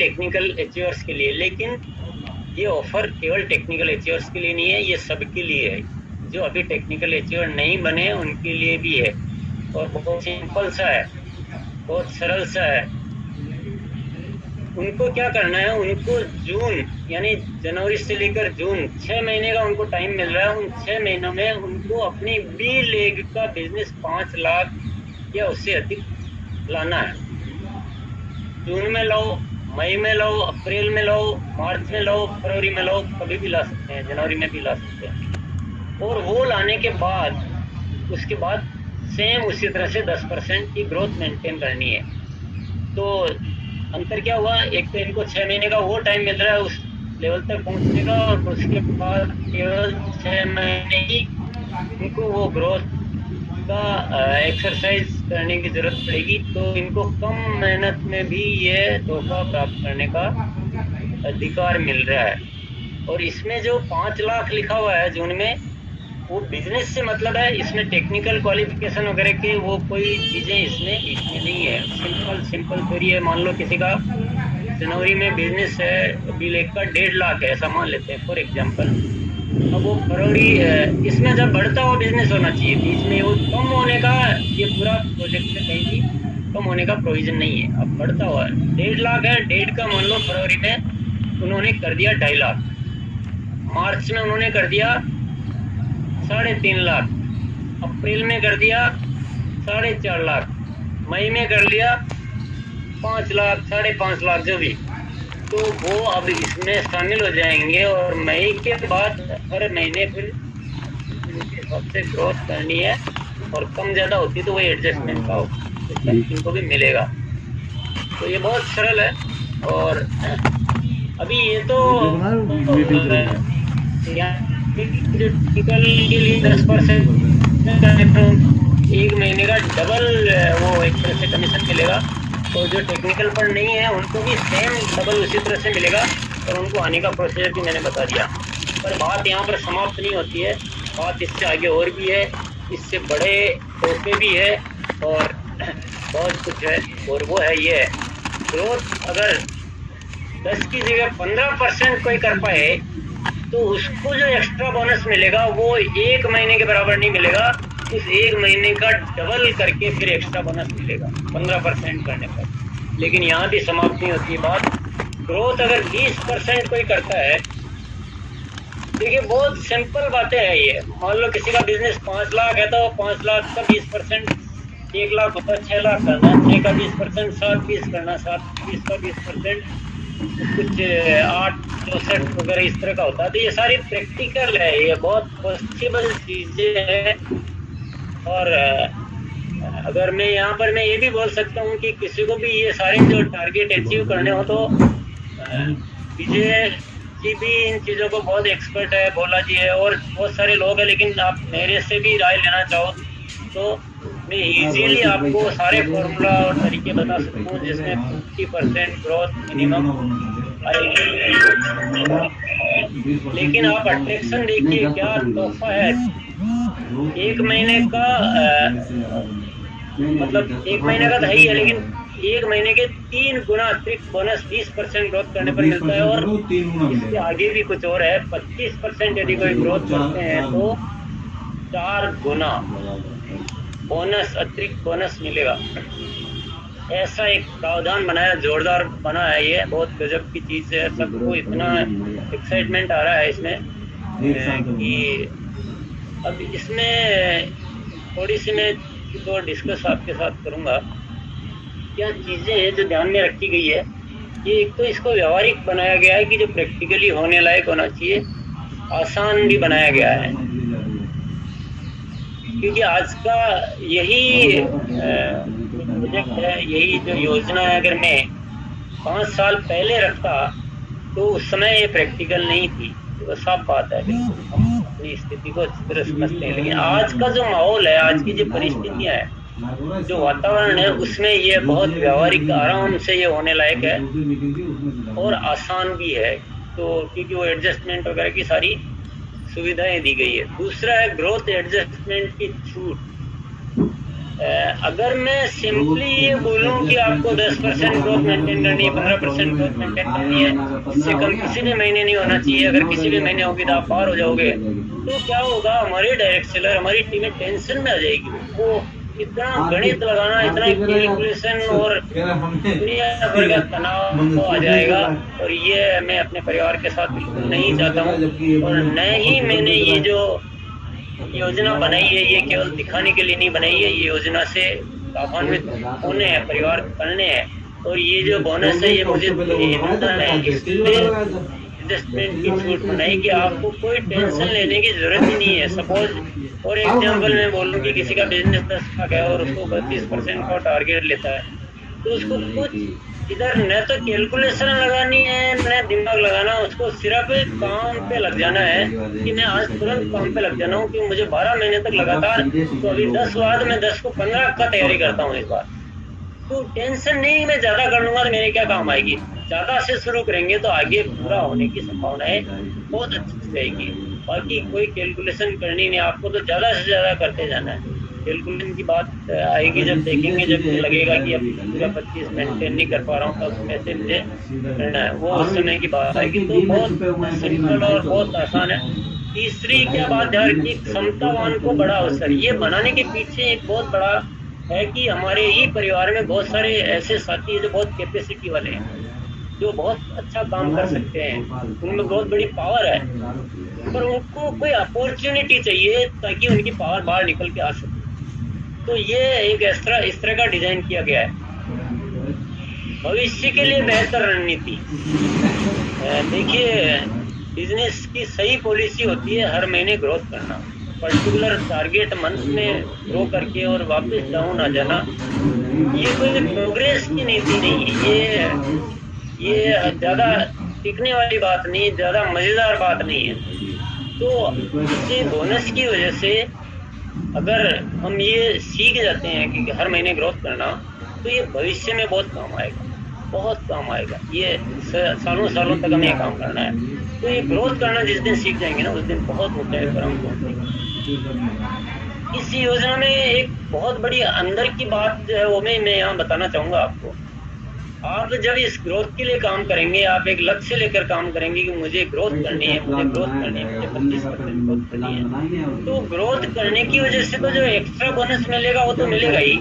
Technical achievers के लिए, लेकिन ये ऑफर केवल टेक्निकल अचीवर्स के लिए नहीं है, ये सबके लिए है। जो अभी टेक्निकल अचीवर नहीं बने उनके लिए भी है, और बहुत सिंपल सा है, बहुत सरल सा है। उनको क्या करना है, उनको जून यानी जनवरी से लेकर जून 6 महीने का उनको टाइम मिल रहा है। उन 6 महीनों में उनको अपनी बी लेग का बिजनेस 5 लाख या उससे अधिक लाना है। जून में लाओ, मई में लाओ, अप्रैल में लाओ, मार्च में लाओ, फरवरी में लाओ, कभी भी ला सकते हैं, जनवरी में भी ला सकते हैं। और वो लाने के बाद उसके बाद सेम उसी तरह से 10% की ग्रोथ मेंटेन करनी है। तो अंतर क्या हुआ, एक तो इनको 6 महीने का वो टाइम मिल रहा है उस लेवल तक पहुंचने का, और उसके बाद केवल 6 महीने ही इनको वो ग्रोथ का एक्सरसाइज करने की जरूरत पड़ेगी। तो इनको कम मेहनत में भी ये तोहफा प्राप्त करने का अधिकार मिल रहा है। और इसमें जो 5 लाख लिखा हुआ है जून में, वो बिजनेस से मतलब है, इसमें टेक्निकल क्वालिफिकेशन वगैरह के वो कोई चीज़ें इसमें नहीं है। सिंपल थोड़ी है। मान लो किसी का जनवरी में बिजनेस है बिल एक का 1.5 लाख है, ऐसा मान लेते हैं फॉर एग्जांपल। अब वो फरवरी, इसमें जब बढ़ता हुआ बिजनेस होना चाहिए, बीच में वो कम होने का, ये पूरा प्रोजेक्ट में कहीं भी कम होने का प्रोविजन नहीं है। अब बढ़ता हुआ 1.5 लाख है, 1.5 का मान लो फरवरी में उन्होंने कर दिया 2.5 लाख, मार्च में उन्होंने कर दिया 3.5 लाख, अप्रैल में कर दिया 4.5 लाख, मई में कर लिया 5 लाख, 5.5 लाख जो भी। तो वो अब इसमें शामिल हो जाएंगे, और मई के बाद हर महीने फिर इनके हिसाब से ग्रोथ करनी है, और कम ज़्यादा होती तो वही एडजस्टमेंट का इनको भी मिलेगा। तो ये बहुत सरल है। और अभी ये तो जो टिकल के लिए 10% एक महीने का डबल वो एक तरह से कमीशन मिलेगा। तो जो टेक्निकल पर नहीं है उनको भी सेम डबल उसी तरह से मिलेगा, और उनको आने का प्रोसीजर भी मैंने बता दिया। पर बात यहाँ पर समाप्त नहीं होती है, बात इससे आगे और भी है, इससे बड़े तोहफे भी है, और बहुत कुछ है। और वो है ये ग्रोथ, अगर 10 की जगह 15% कोई कर पाए तो उसको जो एक्स्ट्रा बोनस मिलेगा वो 1 महीने के बराबर नहीं मिलेगा, उस 1 महीने का डबल करके फिर एक्स्ट्रा बोनस मिलेगा 15% करने पर। लेकिन यहाँ भी समाप्त नहीं होती बात। ग्रोथ अगर 20% कोई करता है, देखिए बहुत सिंपल बातें हैं ये। मान लो किसी का बिजनेस 5 लाख है, तो 5 लाख का 20%, 1 लाख होता है 6 लाख करना, 6 का 20%, 7 करना, 7 का 20%, कुछ 8 वगैरह इस तरह का होता है। तो ये सारी प्रैक्टिकल है, ये बहुत पॉसिबल चीजें हैं। और अगर मैं यहाँ पर मैं ये भी बोल सकता हूँ कि किसी को भी ये सारे जो टारगेट अचीव करने हो, तो विजय जी भी इन चीज़ों को बहुत एक्सपर्ट है, भोला जी है, और बहुत सारे लोग हैं। लेकिन आप मेरे से भी राय लेना चाहो तो मैं इजीली आपको सारे फॉर्मूला और तरीके बता सकता हूँ, जिसमें 50% ग्रोथ मिनिमम। लेकिन आप अट्रैक्शन देखिए, क्या तोहफा है। 1 महीने का मतलब 1 महीने का तो है ही है, लेकिन 1 महीने के 3 गुना अतिरिक्त बोनस 20% ग्रोथ करने पर मिलता है। और इसके आगे भी कुछ और है, 25% यदि कोई ग्रोथ करते हैं तो 4 गुना बोनस, अतिरिक्त बोनस मिलेगा। ऐसा एक प्रावधान बनाया, जोरदार बना है, ये बहुत गजब की चीज़ है। सबको इतना एक्साइटमेंट आ रहा है इसमें कि अब इसमें थोड़ी सी मैं तो डिस्कस आपके साथ करूँगा। क्या चीज़ें हैं जो ध्यान में रखी गई है, ये एक तो इसको व्यवहारिक बनाया गया है कि जो प्रैक्टिकली होने लायक होना चाहिए, आसान भी बनाया गया है। क्योंकि आज का यही प्रोजेक्ट है, यही जो योजना है, अगर मैं 5 साल पहले रखता तो उस समय ये प्रैक्टिकल नहीं थी। तो साफ बात है, हम अपनी स्थिति को अच्छी तरह समझते हैं। लेकिन आज का जो माहौल है, आज की जो परिस्थितियाँ हैं, जो वातावरण है, उसमें ये बहुत व्यवहारिक आराम से ये होने लायक है, और आसान भी है। तो क्योंकि वो एडजस्टमेंट वगैरह की सारी सुविधाएं दी गई है। दूसरा है ग्रोथ एडजस्टमेंट की छूट। अगर मैं सिंपली ये बोलूं कि आपको 10% ग्रोथ मेंटेन करनी है, 15% ग्रोथ मेंटेन करनी है, इससे कम किसी भी महीने नहीं होना चाहिए। अगर किसी भी महीने होगी तो आप पार हो जाओगे, तो क्या होगा, हमारे डायरेक्ट सेलर, हमारी टीमें टेंशन में आ जाएगी। वो इतना गणित लगाना, इतना कैलकुलेशन और दुनिया भर का तनाव आ जाएगा, और ये मैं अपने परिवार के साथ बिल्कुल नहीं चाहता हूँ। और न ही मैंने ये जो योजना बनाई है, ये केवल दिखाने के लिए नहीं बनाई है, ये योजना से लाभान्वित होने हैं, परिवार करने हैं। और ये जो बोनस है ये मुझे इन्वेस्टमेंट की छूट बनाई कि आपको कोई टेंशन लेने की जरूरत ही नहीं है। सपोज और एग्जाम्पल मैं बोलूँ कि किसी का बिजनेस 10 लाख है और उसको 32% का टारगेट लेता है, तो उसको कुछ इधर न तो कैलकुलेशन लगानी है न दिमाग लगाना, उसको सिर्फ काम पे लग जाना है कि मैं आज तुरंत काम पे लग जाना हूँ, कि मुझे 12 महीने तक लगातार, तो अभी 10 बाद में 10 को 15 का तैयारी करता हूँ इस बार। तो टेंशन नहीं, मैं ज्यादा कर लूंगा तो मेरे क्या काम आएगी। ज्यादा से शुरू करेंगे तो आगे पूरा होने की संभावनाएं बहुत अच्छी रहेगी। बाकी कोई कैलकुलेशन करनी नहीं, आपको तो ज्यादा से ज्यादा करते जाना है। कैलकुलेशन की बात आएगी जब देखेंगे, जब लगेगा कि अब पूरा 25 मेंटेन नहीं कर पा रहा हूँ, तब कैसे मुझे करना है, वो उस समय की बात आएगी। तो बहुत सिंपल और बहुत आसान है। तीसरी क्या बात है कि क्षमतावान को बड़ा अवसर, ये बनाने के पीछे एक बहुत बड़ा है कि हमारे ही परिवार में बहुत सारे ऐसे साथी हैं जो बहुत कैपेसिटी वाले हैं, जो बहुत अच्छा काम कर सकते हैं, उनमें बहुत बड़ी पावर है, पर उनको कोई अपॉर्चुनिटी चाहिए ताकि उनकी पावर बाहर निकल के आ सके। तो ये एक इस तरह का डिजाइन किया गया है। भविष्य के लिए बेहतर रणनीति, देखिए बिजनेस की सही पॉलिसी होती है हर महीने ग्रोथ करना, पर्टिकुलर टारगेट मंथ में ग्रो करके और वापस डाउन आ जाना। ये कोई प्रोग्रेस की नीति नहीं है, ये ज़्यादा टिकने वाली बात नहीं, ज़्यादा मज़ेदार बात नहीं है। तो इसे बोनस की वजह से अगर हम ये सीख जाते हैं कि हर महीने ग्रोथ करना, तो ये भविष्य में बहुत काम आएगा, बहुत काम आएगा। ये सालों सालों तक हमें काम करना है। तो ये ग्रोथ करना जिस दिन सीख जाएंगे ना, उस दिन बहुत ऊंचाई पर हम पहुंचेंगे। इस योजना में एक बहुत बड़ी अंदर की बात जो है वो मैं यहाँ बताना चाहूँगा आपको। आप जब इस ग्रोथ के लिए काम करेंगे, आप एक लक्ष्य लेकर काम करेंगे कि मुझे ग्रोथ करनी है, मुझे ग्रोथ करनी है, मुझे 25% ग्रोथ करनी है। तो ग्रोथ करने की वजह से तो जो एक्स्ट्रा बोनस मिलेगा वो तो मिलेगा ही,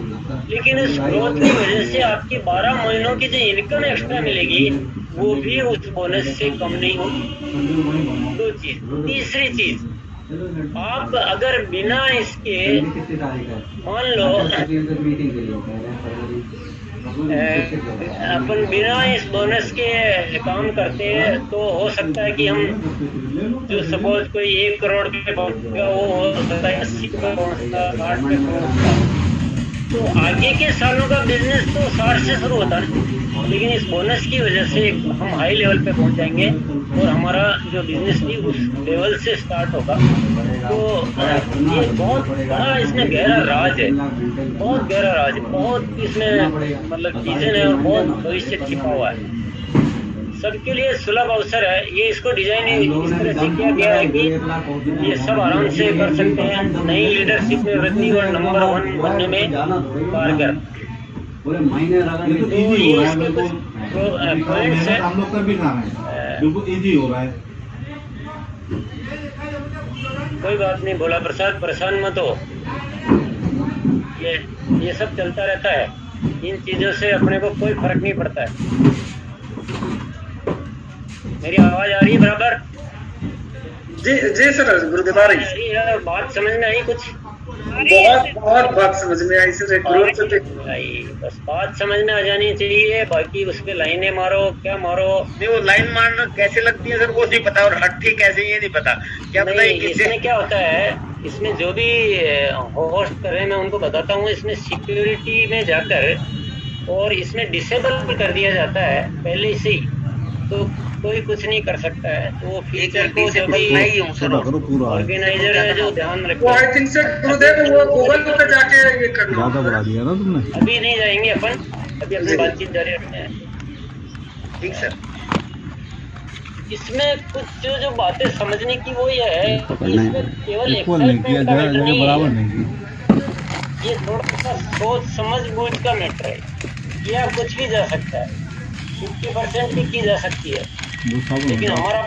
लेकिन इस ग्रोथ की वजह से आपकी 12 महीनों की जो इनकम एक्स्ट्रा मिलेगी वो भी उस बोनस से कम नहीं होगी। दो चीज। तीसरी चीज, आप अगर बिना इसके, मान लो अपन बिना इस बोनस के काम करते हैं, तो हो सकता है कि हम जो सपोज कोई 1 करोड़ पे पहुंचेगा वो हो सकता है 80 पे पहुंचता, 60 पे पहुंचता। तो आगे के सालों का बिजनेस तो 60 से शुरू होता है, लेकिन इस बोनस की वजह से हम हाई लेवल पे पहुंच जाएंगे और हमारा जो बिजनेस थी उस लेवल से स्टार्ट होगा। तो ये बहुत बड़ा इसमें गहरा राज है, बहुत गहरा राज है, बहुत इसमें मतलब चीजें हैं और बहुत भविष्य छिपा हुआ है। सबके लिए सुलभ अवसर है। ये इसको डिजाइन इस तरह से किया गया है कि ये सब आराम से कर सकते हैं, नई लीडरशिप में वृद्धि और नंबर 1 बनने में कारगर। तो ये इसके कुछ पॉइंट्स हैं, हम लोग का भी काम है, बिल्कुल इजी हो रहा है। कोई बात नहीं भोला प्रसाद, परेशान मत हो, ये सब चलता रहता है। इन चीजों से अपने को कोई फर्क नहीं पड़ता है। मेरी आवाज आ रही है बराबर? जी जी सर, गुरुदेव आ रही है। बात समझ में आई? कुछ बहुत बात समझ में आई सर। बस बात समझ में आ जानी चाहिए, बाकी उस पे लाइनें मारो, क्या मारो नहीं, वो लाइन मारना कैसे लगती है सर वो नहीं पता, और हटती कैसे ये नहीं पता। क्या पता इसमें क्या होता है, इसमें जो भी होस्ट कर रहे हैं मैं उनको बताता हूँ, इसमें सिक्योरिटी में जाकर और इसमें डिसेबल कर दिया जाता है पहले से ही, तो कोई कुछ नहीं कर सकता है। तो वो फीचर को जो भी ऑर्गेनाइजर है जो ध्यान रखे, वो आई थिंक से गुरुदेव वो गूगल पे जाके ये करना ज्यादा बढ़ा दिया ना तुमने। अभी नहीं जाएंगे अपन, अभी अपनी बातचीत जारी रखते हैं। ठीक सर। इसमें कुछ जो बातें समझने की वो ये है कि इसमें केवल इक्वल नहीं किया, जगह बराबर नहीं की। ये थोड़ा सा सोच समझ बूझ का मैटर है। किया कुछ भी जा सकता है, 50% भी की जा सकती है, लेकिन हमारा